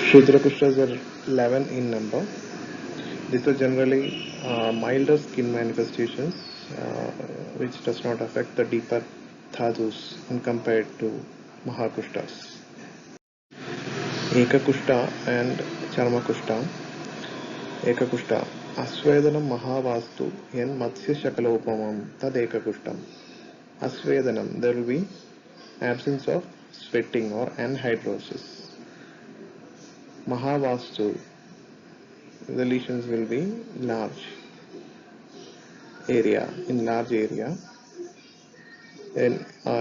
Kshudra Kushtas are 11 in number. These are generally milder skin manifestations which does not affect the deeper dhadus when compared to Mahakushtas. Eka Kushta and Charma Kushta. Eka Kushta. Asvedanam Mahavastu yen Matsya Shakalopamam Tad Eka Kushtam. Asvedanam, there will be absence of sweating or anhydrosis. Mahavastu, the lesions will be large area, in large area. And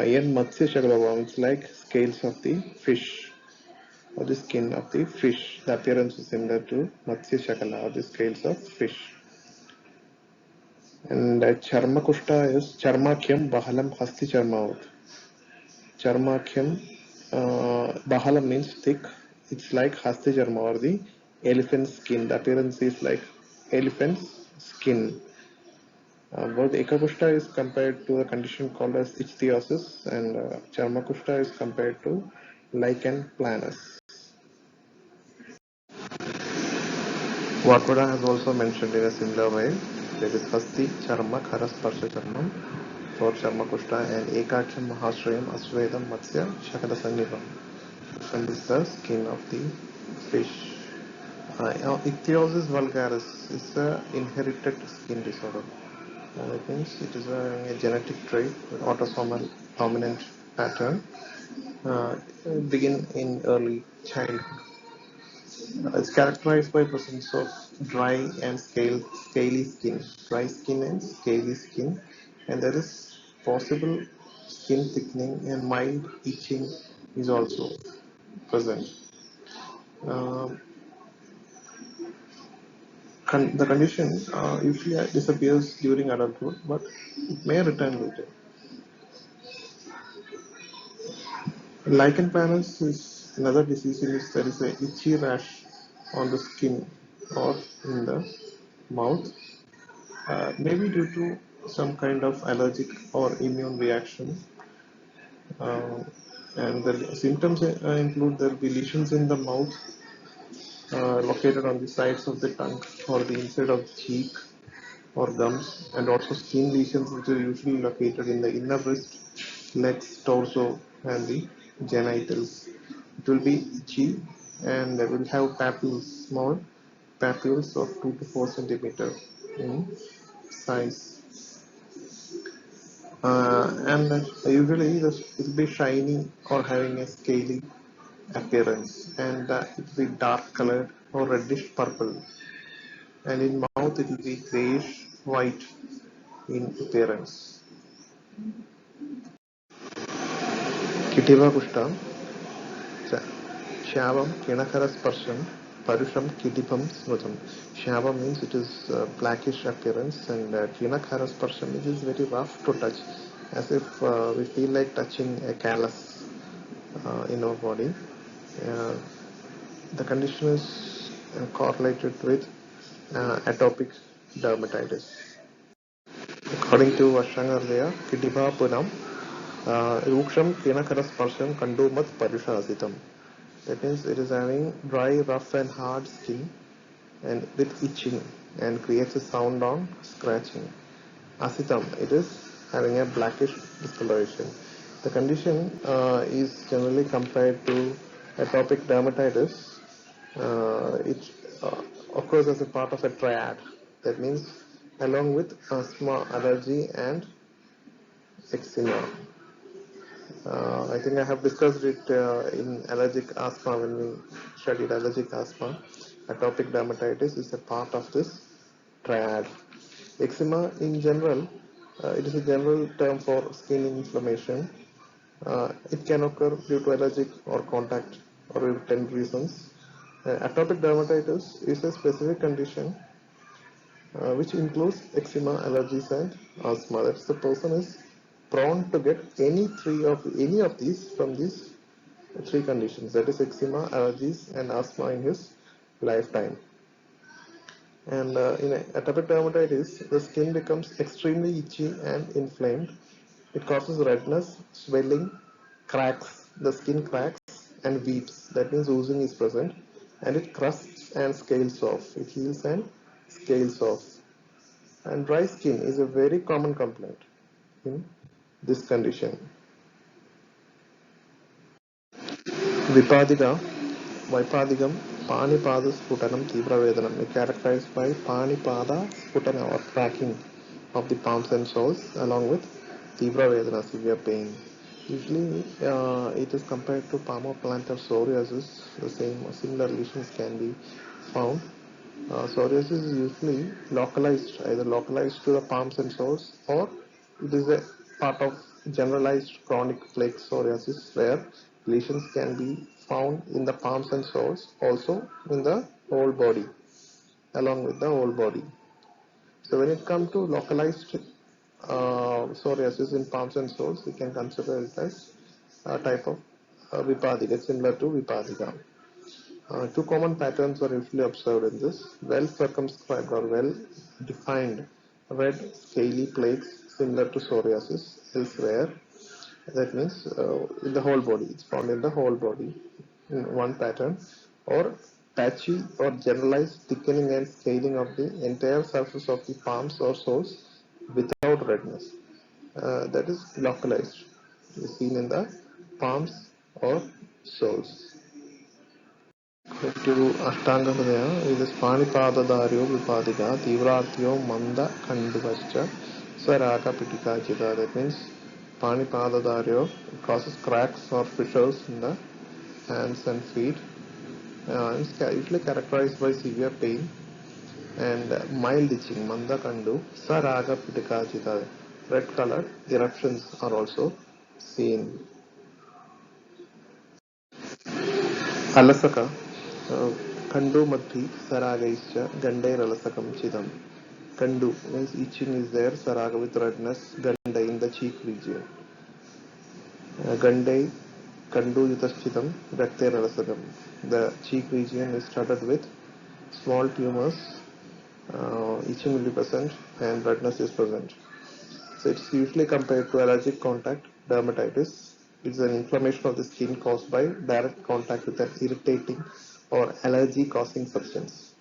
in Matsya Shakalopamam, it's like scales of the fish or the skin of the fish. The appearance is similar to Matsya Shakala or the scales of fish. And Charma Kushta is Charmakyam Bahalam Hasti Charmavat. Charmakyam Bahalam means thick. It's like Hasti Charma or the elephant skin. The appearance is like elephant's skin. Both Ekakushta is compared to a condition called as ichthyosis, and Charmakushta is compared to lichen planus. Vakoda has also mentioned in a similar way. There is Hasti, Charma, Kharasparsha Charmam for Charmakushta and Ekakyam Mahashrayam Asvedam Matsya Shakala Sannibam. And this is the skin of the fish. Ichthyosis vulgaris is an inherited skin disorder. That means it is a genetic trait with autosomal dominant pattern begin in early childhood. It's characterized by presence of dry and scaly skin, dry skin and scaly skin, and there is possible skin thickening and mild itching is also present. Um, the condition usually disappears during adulthood, but it may return later. Lichen planus is another disease in which there is a itchy rash on the skin or in the mouth, maybe due to some kind of allergic or immune reaction. Uh, and the symptoms include there will be lesions in the mouth located on the sides of the tongue or the inside of the cheek or gums, and also skin lesions which are usually located in the inner wrist, legs, torso, and the genitals. It will be itchy and they will have papules, small papules of 2 to 4 centimeter in size. And usually it will be shiny or having a scaly appearance, and it will be dark colored or reddish purple, and in mouth it will be grayish white in appearance. Kitibha Kushta, Shavam Kinakara Sparsham, Parusham Kitibham Smrutam. Shava means it is blackish appearance, and Kinakara Sparsham, it is very rough to touch, as if we feel like touching a callus in our body. Uh, the condition is correlated with atopic dermatitis. According to Ashangarvaya, Kitibha Punam, Ruksham Kinakara Kandumat Parushasitam. That means it is having dry, rough and hard skin and with itching and creates a sound on scratching. Asitam, it is having a blackish discoloration. The condition is generally compared to atopic dermatitis. It occurs as a part of a triad. That means along with asthma, allergy and eczema. I think I have discussed it in allergic asthma when we studied allergic asthma. Atopic dermatitis is a part of this triad. Eczema in general, it is a general term for skin inflammation. It can occur due to allergic or contact or due to 10 reasons. Atopic dermatitis is a specific condition which includes eczema, allergies, and asthma. That's the person is prone to get any of these from these three conditions. That is eczema, allergies, and asthma in his lifetime. And in atopic dermatitis, the skin becomes extremely itchy and inflamed. It causes redness, swelling, cracks. The skin cracks and weeps. That means oozing is present, and it crusts and scales off. It heals and scales off. And dry skin is a very common complaint in this condition. Vipadika, Vipadikam, Panipada Sputanam, Tibra Vedanam, is characterized by Panipada Sputana or cracking of the palms and soles along with Tibra Vedana, severe pain. Usually it is compared to palmoplantar psoriasis. The similar lesions can be found. Psoriasis is usually localized, either localized to the palms and soles, or it is a part of generalized chronic plaque psoriasis where lesions can be found in the palms and soles, also in the whole body, along with the whole body. So when it comes to localized psoriasis in palms and soles, we can consider it as a type of Vipadika, similar to Vipadika. Two common patterns are usually observed in this: well circumscribed or well defined red scaly plaques similar to psoriasis elsewhere. That means in the whole body, it's found in the whole body in one pattern, or patchy or generalized thickening and scaling of the entire surface of the palms or soles without redness. That is localized, is seen in the palms or soles. To Ashtanga Hridaya, it is Panipadadharyo Vipadika, Tivrarthyo Manda Kanduvascha, Saraka Pitika Chita. That means Panipadadharyo causes cracks or fissures in the hands and feet. It's usually characterized by severe pain and mild itching, Manda Kandu, Saraka Pitika Chita. Red colored eruptions are also seen. Alasaka, Kandu Madhi, Saragaischa, Gandair Alasakam Chidam. Kandu means itching is there, Saraga with redness, Gandai in the cheek region. Gandai, Kandu Yutaschitam, Rakter Alasakam. The cheek region is studded with small tumors, itching will be present and redness is present. So it's usually compared to allergic contact dermatitis. It's an inflammation of the skin caused by direct contact with an irritating or allergy causing substance.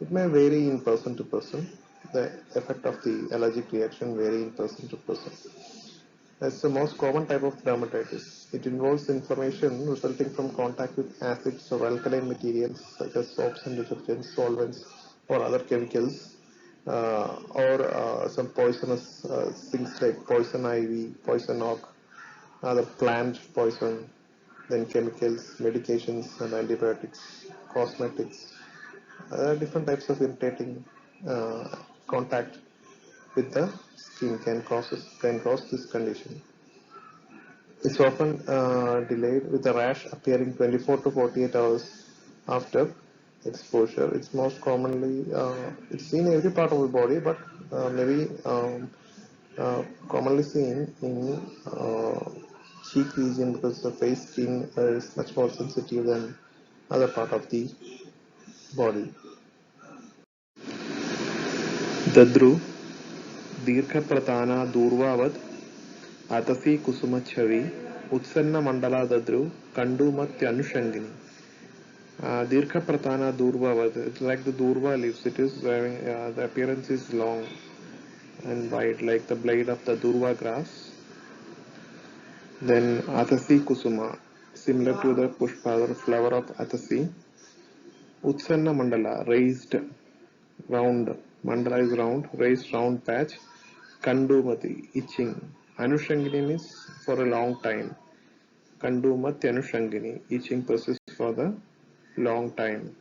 It may vary in person to person. The effect of the allergic reaction vary in person to person. That's the most common type of dermatitis. It involves inflammation resulting from contact with acids or alkaline materials such as soaps and detergents, solvents, or other chemicals, or some poisonous things like poison ivy, poison oak, other plant poison, then chemicals, medications, and antibiotics, cosmetics. There are different types of irritating contact with the skin can cause this condition. It's often delayed with a rash appearing 24 to 48 hours after exposure. It's most commonly it's seen in every part of the body, but maybe commonly seen in cheek region because the face skin is much more sensitive than other part of the body. Dadru, Dirghapratana Durvavad, Atasi Kusumachavi, Utsanna Mandala Dadru, Kandumatyanushangini. Dirgha Pratana Durva, it's like the Durva leaves. It is having the appearance is long and wide, like the blade of the Durva grass. Then Atasi Kusuma, similar to the Pushpa or flower of Atasi. Utsanna Mandala, raised round. Mandala is round, raised round patch. Kandumati, itching. Anushangini means for a long time. Kandumati Anushangini, itching persists for the long time.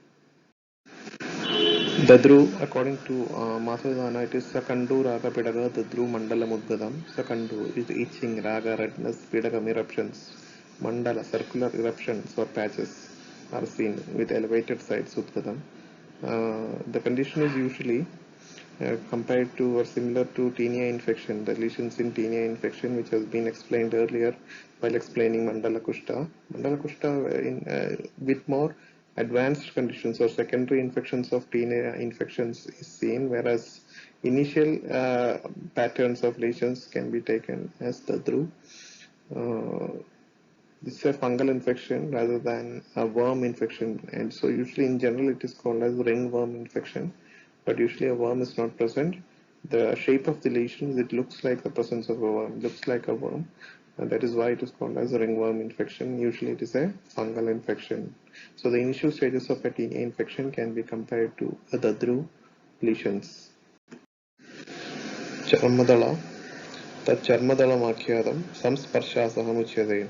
Dadru, according to Masudana, it is Sakandu Raga Pidaga Dadru Mandala Mudgadam. Sakandu is itching, Raga, redness, Pidagam eruptions. Mandala, circular eruptions or patches are seen with elevated sides Udgadam. The condition is usually compared to or similar to tinea infection, the lesions in tinea infection, which has been explained earlier while explaining Mandala Kushta. Mandala Kushta in with more advanced conditions or secondary infections of tinea infections is seen, whereas initial patterns of lesions can be taken as Dadru. This is a fungal infection rather than a worm infection, and so usually in general it is called as ringworm infection, but usually a worm is not present. The shape of the lesions, it looks like the presence of a worm, looks like a worm, and that is why it is called as a ringworm infection. Usually it is a fungal infection. So the initial stages of a tinea infection can be compared to a Dadru lesions. Charmadala, Charmadalamakhyatam, Samsparshasahamuchyade.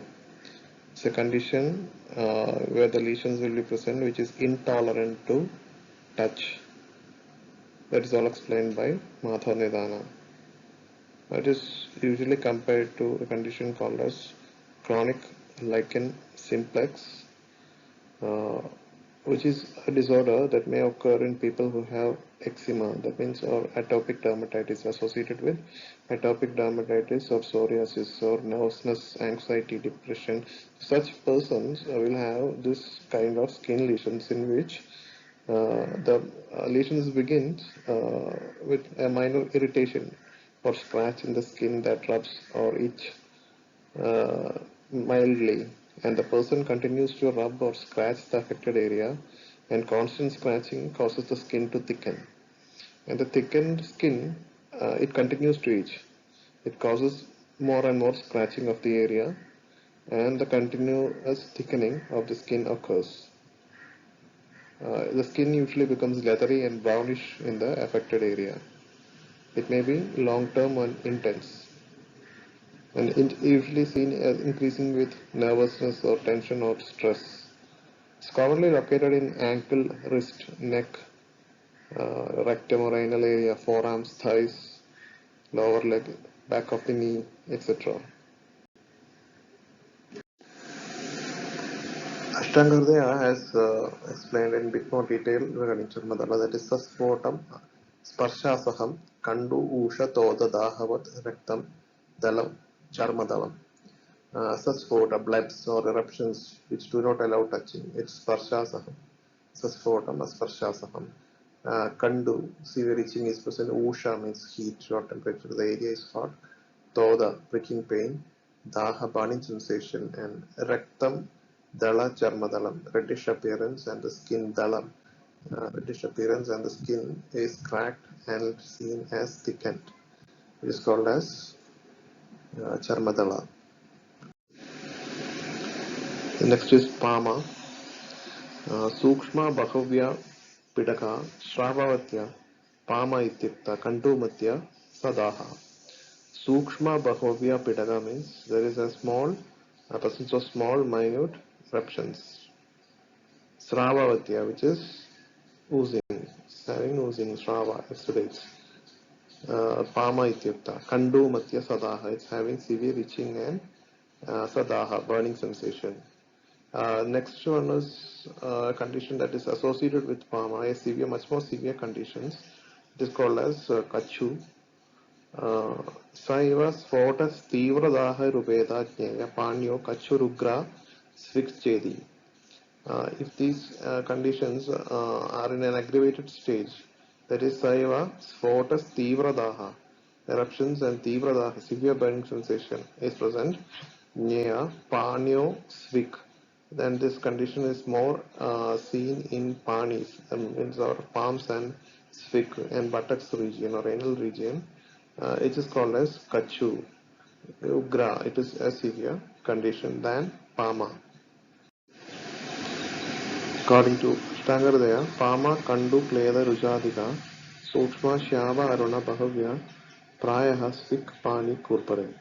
It's a condition where the lesions will be present which is intolerant to touch. That is all explained by Matha Nidana. It is usually compared to a condition called as chronic lichen simplex, uh, which is a disorder that may occur in people who have eczema, that means, or atopic dermatitis, associated with atopic dermatitis or psoriasis or nervousness, anxiety, depression. Such persons will have this kind of skin lesions in which the lesions begins with a minor irritation or scratch in the skin that rubs or itch uh, mildly, and the person continues to rub or scratch the affected area, and constant scratching causes the skin to thicken, and the thickened skin, it continues to itch. It causes more and more scratching of the area, and the continuous thickening of the skin occurs. The skin usually becomes leathery and brownish in the affected area. It may be long-term and intense, and usually seen as increasing with nervousness or tension or stress. It's commonly located in ankle, wrist, neck, rectum or anal area, forearms, thighs, lower leg, back of the knee, etc. Ashtanga has explained in bit more detail regarding Charmadala, that is Sasfotam, Sparshasaham, Kandu, Usha, Toda, Dahavat, Rectum, Dalam, Charmadalam. Sasphota, blebs or eruptions which do not allow touching, it's Sparshasaham. Sasfotam, Sparshasaham. Kandu, severe itching is present. Usha means heat or temperature, the area is hot. Toda, pricking pain. Daha, burning sensation. And Rectum, dala, charmadalam, reddish appearance, and the skin dalam. Reddish appearance and the skin is cracked and seen as thickened. It is called as charmadala. The next is Paama. Sukshma Bahavya Pidaka Shrabavatya Paama Ityukta Kantumatya Sadaha. Sukshma Bahovya Pidaka means there is a small presence of small minute eruptions. Srabavatya, which is oozing, having oozing, Srava, exudates. Paama Ityukta Kantumatya Sadaha, it's having severe itching and Sadaha, burning sensation. Next one is a condition that is associated with Paama, a severe, much more severe conditions. It is called as kachu. Saiva Sphotas Tivradaha Rubeda Jnaya Panyo Kachurugra Svikchedi. If these conditions are in an aggravated stage, that is Saiva Sphotas Tivradaha, eruptions and Tivradaha, severe burning sensation is present. Jnaya Panyo Svik. Then this condition is more seen in panis, means our palms and sphic and buttocks region or anal region. It is called as kachu. Ugra, it is a severe condition than Paama. According to Shtangardaya, Paama Kandu Kleda Rujadika Sukshma Shyava Aruna Bahavya Prayaha Sphic Pani Kurpare.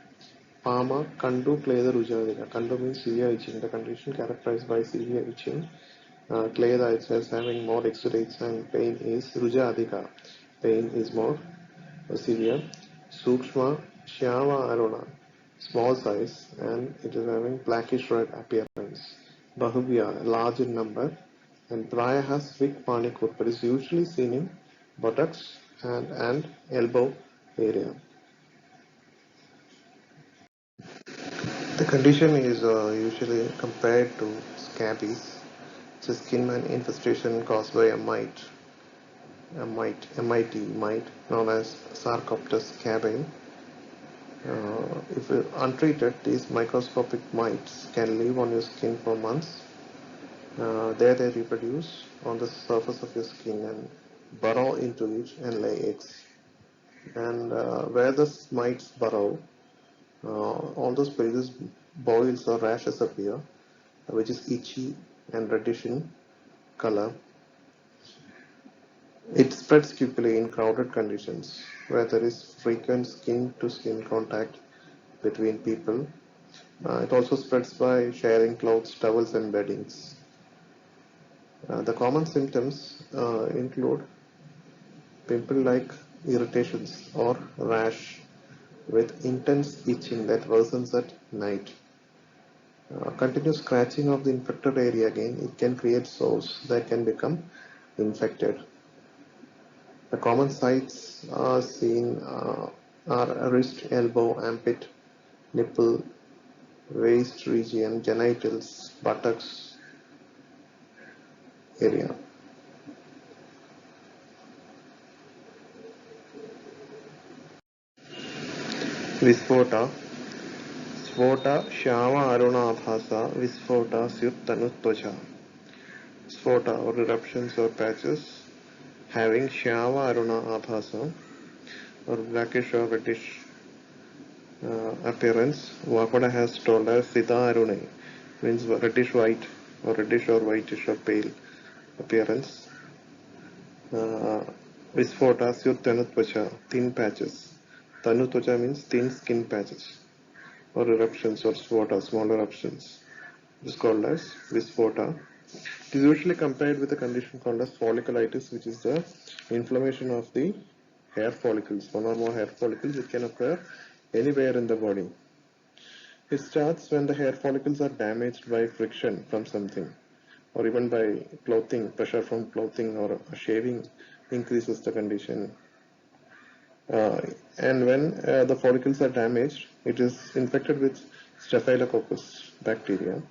Paama Kandu Kleda Rujadika. Kandu means severe itching, the condition characterized by severe itching. Kleda, it says, having more exudates and pain is Rujadika. Pain is more severe. Sukshma Shyama Aruna, small size, and it is having blackish red appearance. Bahuvya, large in number, and Prayaha Svik Panikurpa is usually seen in buttocks and elbow area. The condition is usually compared to scabies. It's a skin infestation caused by a mite, MIT, mite known as Sarcoptes scabiei. If untreated, these microscopic mites can live on your skin for months. There they reproduce on the surface of your skin and burrow into it and lay eggs. And where the mites burrow, on those places boils or rashes appear, which is itchy and reddish in color. It spreads quickly in crowded conditions where there is frequent skin-to-skin contact between people. It also spreads by sharing clothes, towels, and beddings. The common symptoms include pimple-like irritations or rash with intense itching that worsens at night. Continuous scratching of the infected area again, it can create sores that can become infected. The common sites seen are wrist, elbow, armpit, nipple, waist region, genitals, buttocks area. Visphota, Sphota, Shava Aruna Abhasa, Visphota, Syuttanu Tvacha. Sphota or eruptions or patches having Shava Aruna Abhasa or blackish or reddish appearance. Vapada has told us Sita Arune means reddish white or reddish or whitish or pale appearance. Visphota, Syuttanu thin patches. Tanu Tvacha means thin skin patches or eruptions or spota, small eruptions. It is called as Visphota. It is usually compared with a condition called as folliculitis, which is the inflammation of the hair follicles, one or more hair follicles. It can occur anywhere in the body. It starts when the hair follicles are damaged by friction from something, or even by clothing, pressure from clothing or shaving increases the condition. And when the follicles are damaged, it is infected with staphylococcus bacteria.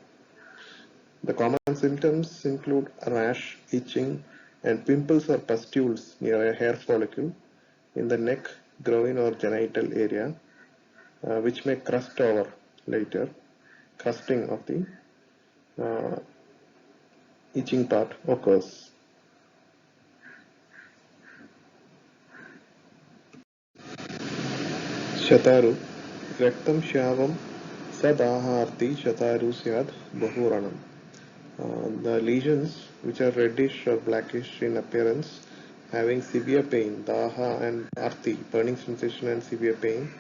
The common symptoms include rash, itching, and pimples or pustules near a hair follicle in the neck, groin, or genital area, which may crust over later. Crusting of the uh, itching part occurs. Shataru, Raktam Shavam Sadaharti Shataru Syad Bahuranam. The lesions, which are reddish or blackish in appearance, having severe pain, daha and arti, burning sensation and severe pain,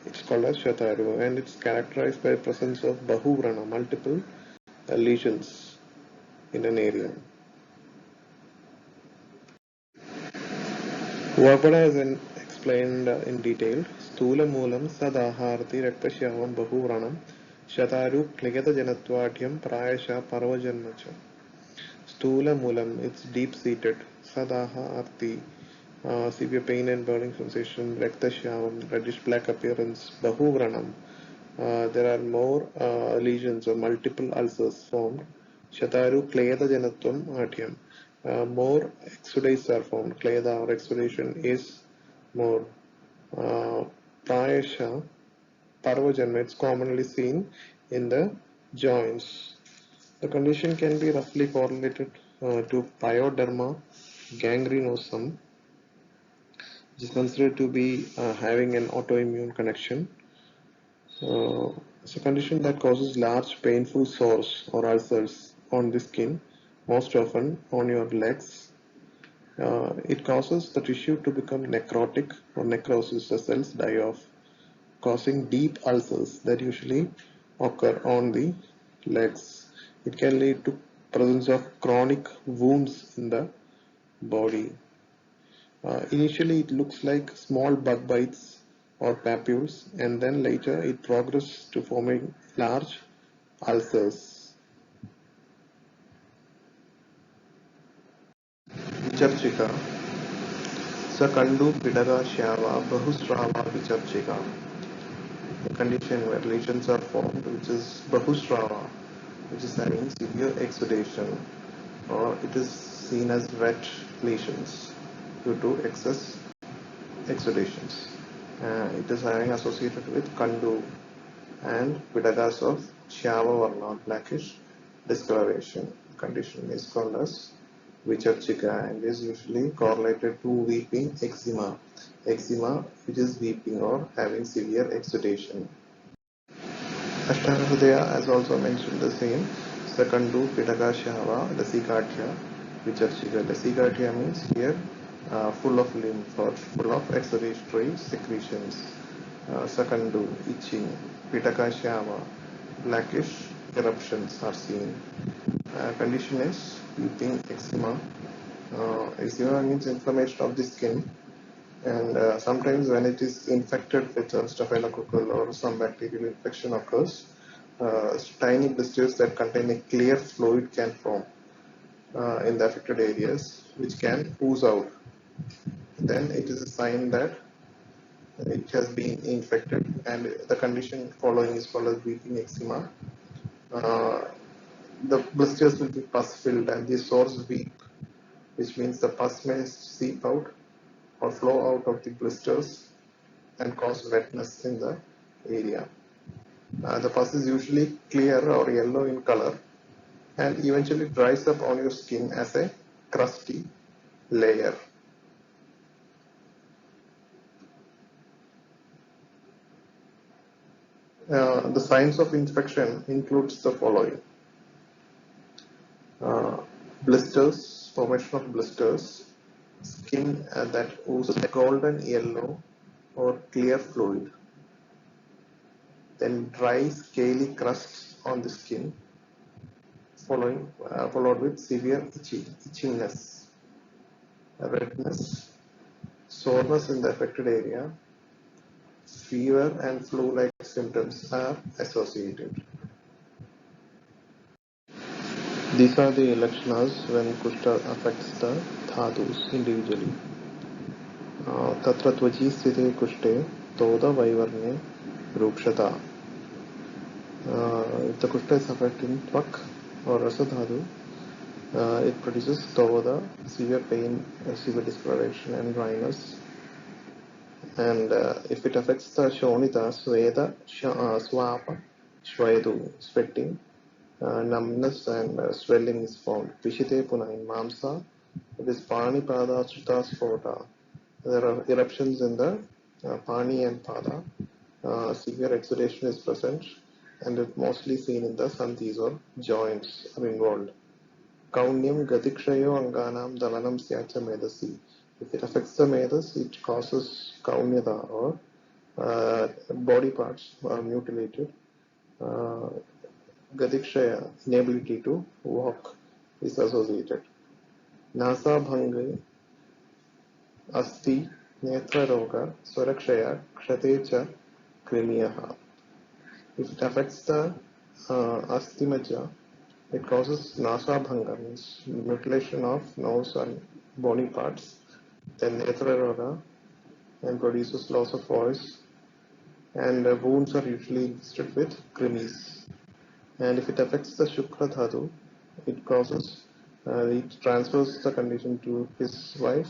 it's called as Shataru, and it's characterized by the presence of Bahuvrana, multiple lesions in an area. Vapada has explained in detail. Stula Moolam Sadaharti Raktasyavam Bahuranam Shataru Kligata Janatvadyam Prayasha Parvajanmacha. Stula Moolam, it's deep seated. Sadaha Arti, severe pain and burning sensation. Raktasyavam, reddish black appearance. Bahuvranam, there are more lesions or multiple ulcers formed. Shataru Kleda Janatvam Atyam, more exudates are formed. Kleda or exudation is more. Prayasha Parvajanma, it's commonly seen in the joints. The condition can be roughly correlated to pyoderma gangrinosum, which is considered to be having an autoimmune connection. It's a condition that causes large painful sores or ulcers on the skin, most often on your legs. It causes the tissue to become necrotic or necrosis, the cells die off, causing deep ulcers that usually occur on the legs. It can lead to presence of chronic wounds in the body. Initially it looks like small bug bites or papules, and then later it progresses to forming large ulcers. Vicharchika. Sakandu Pidaga Shava Bahusrava Vicharchika. A condition where lesions are formed, which is Bahusrava, which is having severe exudation, or it is seen as wet lesions due to excess exudations. It is having associated with Kandu and Vidagas of Shava Varna, blackish discoloration. Condition is called as Vicharchika and is usually correlated to weeping eczema. Eczema which is weeping or having severe exudation. Ashtanga has also mentioned the same. Sekandu, Pitaka, Shava, Dasikatya, Vicharchika. Dasikatya means here full of lymph or full of exudatory secretions. Sekandu, itching. Pitaka, Shava, blackish eruptions are seen. Condition is weeping eczema. Eczema means inflammation of the skin, and sometimes when it is infected with staphylococcal or some bacterial infection occurs, tiny blisters that contain a clear fluid can form in the affected areas, which can ooze out. Then it is a sign that it has been infected, and the condition following is called as weeping eczema. The blisters will be pus filled and the sores weep, which means the pus may seep out or flow out of the blisters and cause wetness in the area. The pus is usually clear or yellow in color and eventually dries up on your skin as a crusty layer. The signs of infection includes the following. Blisters, formation of blisters, skin that oozes golden yellow or clear fluid, then dry scaly crust on the skin, followed with severe itchiness, redness, soreness in the affected area, fever and flu-like symptoms are associated. These are the lakshanas when Kushta affects the dhadus individually. Tatra tvaji sthite kushte toda vaivarne rukshata. If the kushta is affecting tvak or rasadhadu, it produces toda, severe pain, severe discoloration and dryness. And if it affects the shonita, sweda, swapa, shvedu, sweating, numbness and swelling is found. Pishite puna in mamsa, it is pani pada chuta sphota. There are eruptions in the pani and pada. Severe exudation is present and it mostly seen in the sandhis or joints are involved. Kaunyam gatikshayo anganam dalanam syacha medasi. If it affects the medas, it causes kaunyata or body parts are mutilated. Gatikshaya, inability to walk, is associated. Nasa bhange, asti, netra roga, swarakshaya, kshatecha, krimiyaha. If it affects the astimaja, it causes nasa bhanga, means mutilation of nose and bony parts. Then netra roga and produces loss of voice, and wounds are usually infested with krimis. And if it affects the Shukra Dhatu, it transfers the condition to his wife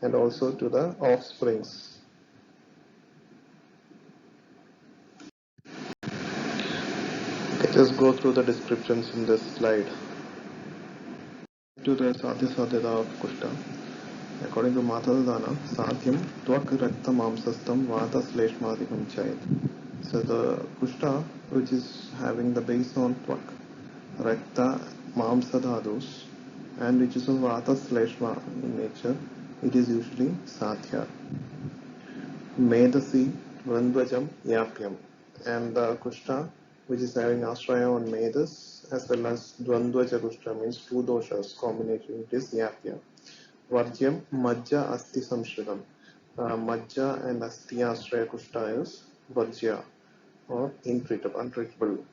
and also to the offsprings. Let us go through the descriptions in this slide. To the Sadhyasaadhyata of Kushta. According to Matadana, Sadhyam Tvak Rakta Mamsastam Vata Sleshmadikam Chayat. So the Kushta, which is having the base on Tvak, Rakta Mamsadhadus, and which is of Vata Sleshma in nature, it is usually Sadhya. Medasi Vandvajam Yapyam, and the Kushta, which is having Ashraya on Medas as well as Dvandvaja Kushta, means two doshas combination, it is Yapya. Varjyam Majja Asti Samshridam. Majja and Asti Ashraya Kushta is Varjya or untreatable.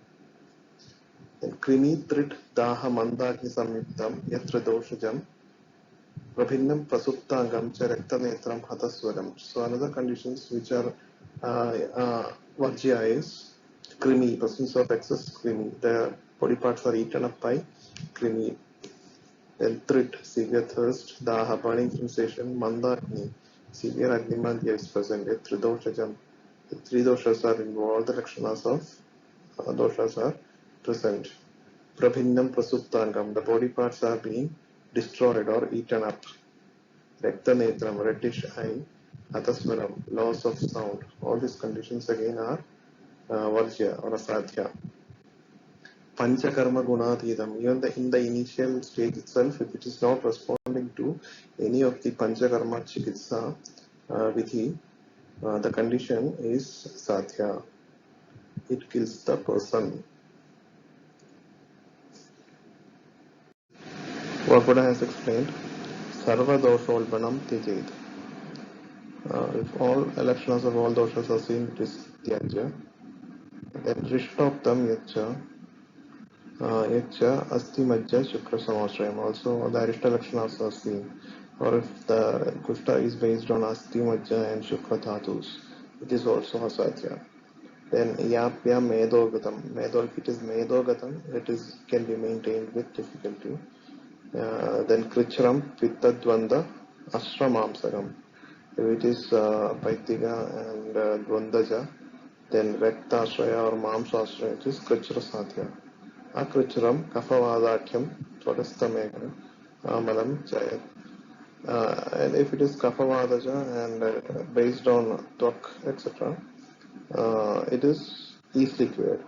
Then Krimi Trit Daha Mandagni Samyuktam Yatra Doshajam Prabhinnam Prasuptangam Cha Rakta Netram Hataswaram. So another conditions which are Vajya is Krimi, presence of excess Krimi. The body parts are eaten up by Krimi. Then Trit, severe thirst, Daha, burning sensation, Mandagni, severe Agnimadhya is present. If Tridoshajam, the three doshas are involved, the lakshanas of doshas are present. Prabhinnam prasuptangam, the body parts are being destroyed or eaten up. Rektanetram, reddish eye. Atasmaram, loss of sound. All these conditions again are varjya or asadhya. Panchakarma gunatidam, even in the initial stage itself, if it is not responding to any of the panchakarma chikitsa vidhi, the condition is sadhya. It kills the person. What Buddha has explained, sarva dosholbanam tijed. If all elections of all doshas are seen, it is tyajya. Then rishtoptam yacha. Yacha asti majja shukra samashrayam. Also, the arishta lakshanas are seen. Or if the kushta is based on asti majja and shukra dhatus, it is also asadhya. Then yapya medogatam. If it is medogatam, can be maintained with difficulty. Then krichram pittadvanda ashramamsagam. If it is Paitiga and Dvandaja, then Rektashraya or Mamsashraya, it is Krichra Sadhya. Akrichram Kafavadakyam Twadastamekam Malam Jayat. And if it is Kafavadaja and based on Twak, etc., it is easily cured.